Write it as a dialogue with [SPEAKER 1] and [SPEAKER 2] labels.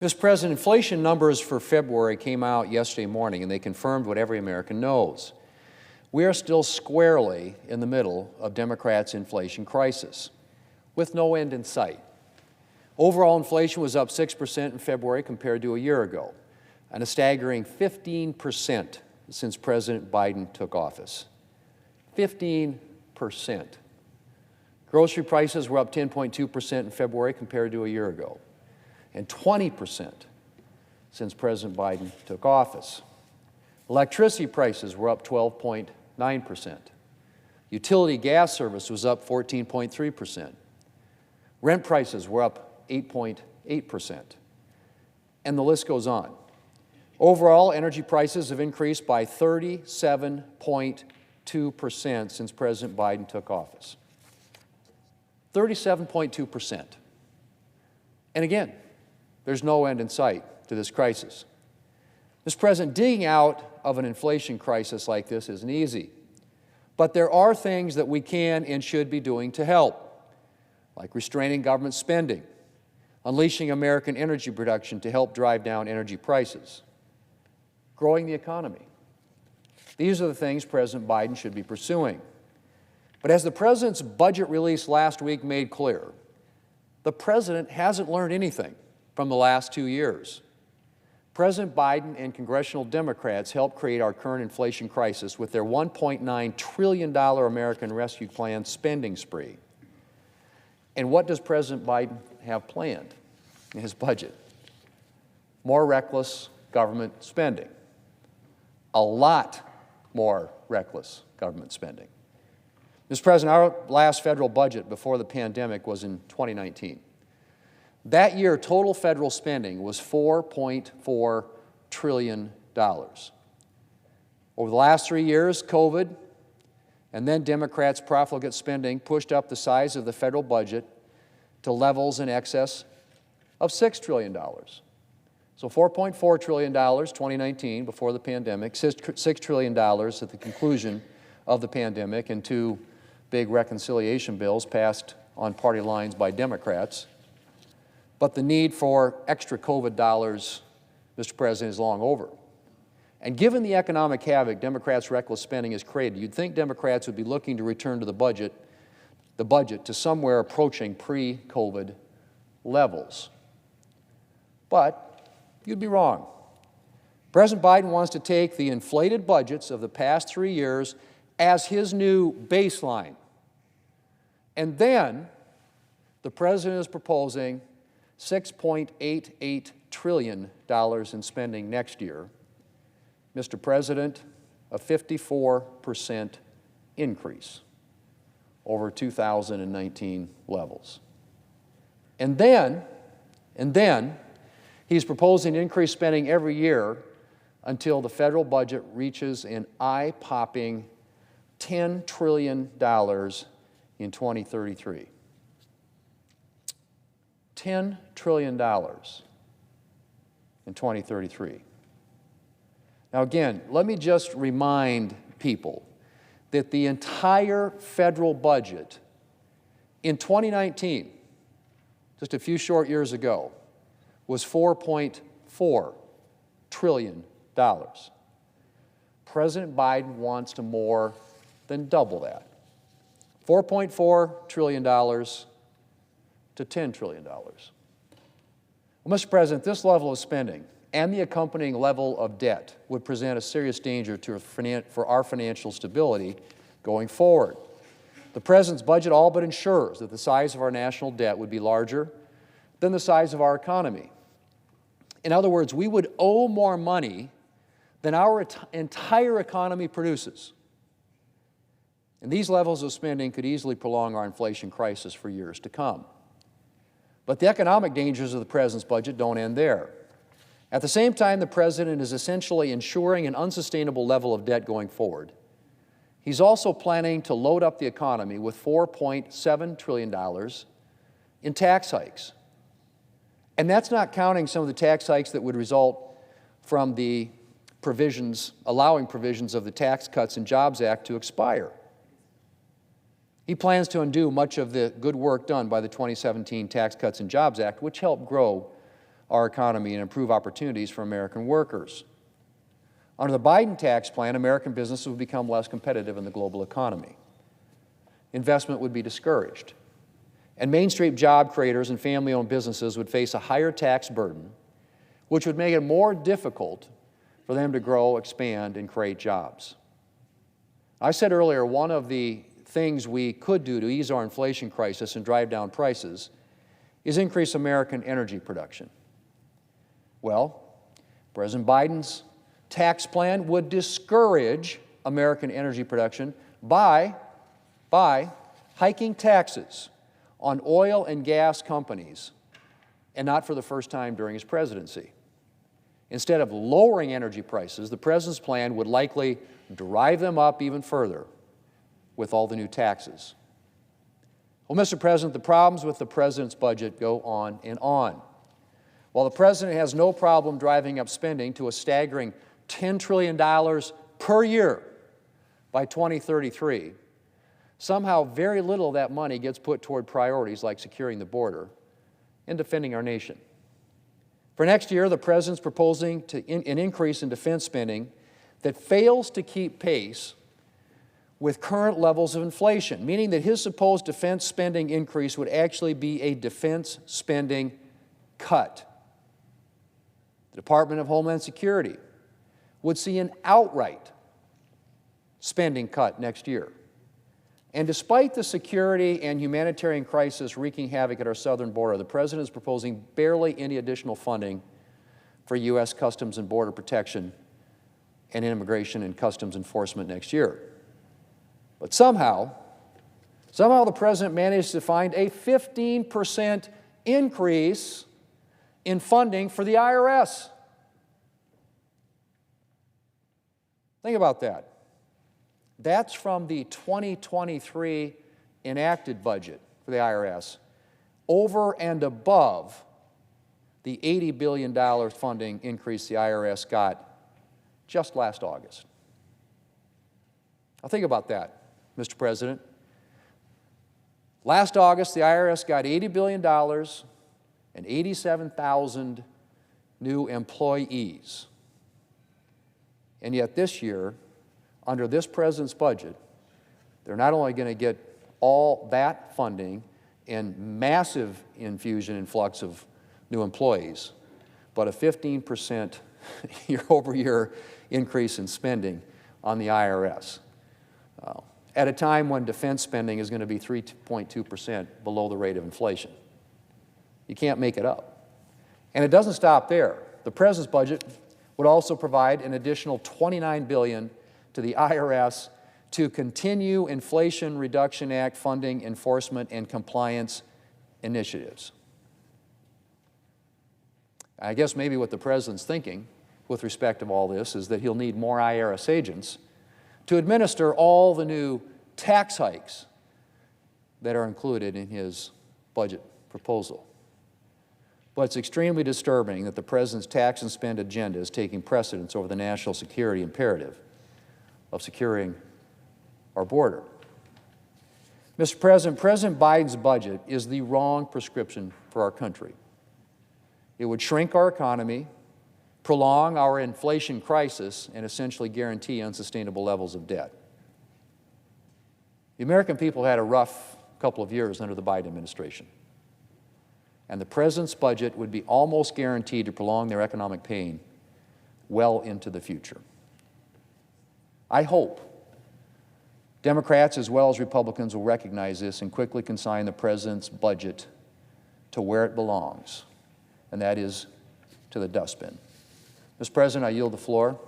[SPEAKER 1] Mr. President, inflation numbers for February came out yesterday morning, and they confirmed what every American knows. We are still squarely in the middle of Democrats' inflation crisis, with no end in sight. Overall inflation was up 6% in February compared to a year ago, and a staggering 15% since President Biden took office. 15%. Grocery prices were up 10.2% in February compared to a year ago, and 20% since President Biden took office. Electricity prices were up 12.9%. Utility gas service was up 14.3%. Rent prices were up 8.8%. And the list goes on. Overall, energy prices have increased by 37.2% since President Biden took office. 37.2%. And again, there's no end in sight to this crisis. Mr. President, digging out of an inflation crisis like this isn't easy. But there are things that we can and should be doing to help, like restraining government spending, unleashing American energy production to help drive down energy prices, growing the economy. These are the things President Biden should be pursuing. But as the President's budget release last week made clear, the President hasn't learned anything from the last 2 years. President Biden and congressional Democrats helped create our current inflation crisis with their $1.9 trillion American Rescue Plan spending spree. And what does President Biden have planned in his budget? More reckless government spending. A lot more reckless government spending. Mr. President, our last federal budget before the pandemic was in 2019. That year, total federal spending was $4.4 trillion. Over the last 3 years, COVID and then Democrats' profligate spending pushed up the size of the federal budget to levels in excess of $6 trillion. So $4.4 trillion, 2019, before the pandemic, $6 trillion at the conclusion of the pandemic, and two big reconciliation bills passed on party lines by Democrats. But the need for extra COVID dollars, Mr. President, is long over. And given the economic havoc Democrats' reckless spending has created, you'd think Democrats would be looking to return to the budget to somewhere approaching pre-COVID levels. But you'd be wrong. President Biden wants to take the inflated budgets of the past 3 years as his new baseline. And then the President is proposing $6.88 trillion in spending next year. Mr. President, a 54% increase over 2019 levels. And then he's proposing to increase spending every year until the federal budget reaches an eye-popping $10 trillion in 2033. $10 trillion in 2033. Now again, let me just remind people that the entire federal budget in 2019, just a few short years ago, was $4.4 trillion. President Biden wants to more than double that. $4.4 trillion to $10 trillion. Well, Mr. President, this level of spending and the accompanying level of debt would present a serious danger for our financial stability going forward. The President's budget all but ensures that the size of our national debt would be larger than the size of our economy. In other words, we would owe more money than our entire economy produces. And these levels of spending could easily prolong our inflation crisis for years to come. But the economic dangers of the President's budget don't end there. At the same time, the President is essentially ensuring an unsustainable level of debt going forward. He's also planning to load up the economy with $4.7 trillion in tax hikes. And that's not counting some of the tax hikes that would result from the allowing provisions of the Tax Cuts and Jobs Act to expire. He plans to undo much of the good work done by the 2017 Tax Cuts and Jobs Act, which helped grow our economy and improve opportunities for American workers. Under the Biden tax plan, American businesses would become less competitive in the global economy. Investment would be discouraged, and Main Street job creators and family-owned businesses would face a higher tax burden, which would make it more difficult for them to grow, expand, and create jobs. I said earlier, one of the things we could do to ease our inflation crisis and drive down prices is increase American energy production. Well, President Biden's tax plan would discourage American energy production by hiking taxes on oil and gas companies, and not for the first time during his presidency. Instead of lowering energy prices, the president's plan would likely drive them up even further with all the new taxes. Well, Mr. President, the problems with the president's budget go on and on. While the president has no problem driving up spending to a staggering $10 trillion per year by 2033, somehow very little of that money gets put toward priorities like securing the border and defending our nation. For next year, the president's proposing an increase in defense spending that fails to keep pace with current levels of inflation, meaning that his supposed defense spending increase would actually be a defense spending cut. The Department of Homeland Security would see an outright spending cut next year. And despite the security and humanitarian crisis wreaking havoc at our southern border, the president is proposing barely any additional funding for U.S. Customs and Border Protection and Immigration and Customs Enforcement next year. But somehow the president managed to find a 15% increase in funding for the IRS. Think about that. That's from the 2023 enacted budget for the IRS, over and above the $80 billion funding increase the IRS got just last August. Now think about that, Mr. President. Last August, the IRS got $80 billion and 87,000 new employees. And yet this year, under this president's budget, they're not only going to get all that funding and massive infusion and influx of new employees, but a 15% year-over-year increase in spending on the IRS. At a time when defense spending is going to be 3.2% below the rate of inflation. You can't make it up. And it doesn't stop there. The president's budget would also provide an additional $29 billion to the IRS to continue Inflation Reduction Act funding, enforcement, and compliance initiatives. I guess maybe what the president's thinking with respect to all this is that he'll need more IRS agents to administer all the new tax hikes that are included in his budget proposal. But it's extremely disturbing that the president's tax and spend agenda is taking precedence over the national security imperative of securing our border. Mr. President, President Biden's budget is the wrong prescription for our country. It would shrink our economy, prolong our inflation crisis, and essentially guarantee unsustainable levels of debt. The American people had a rough couple of years under the Biden administration, and the president's budget would be almost guaranteed to prolong their economic pain well into the future. I hope Democrats as well as Republicans will recognize this and quickly consign the president's budget to where it belongs, and that is to the dustbin. Mr. President, I yield the floor.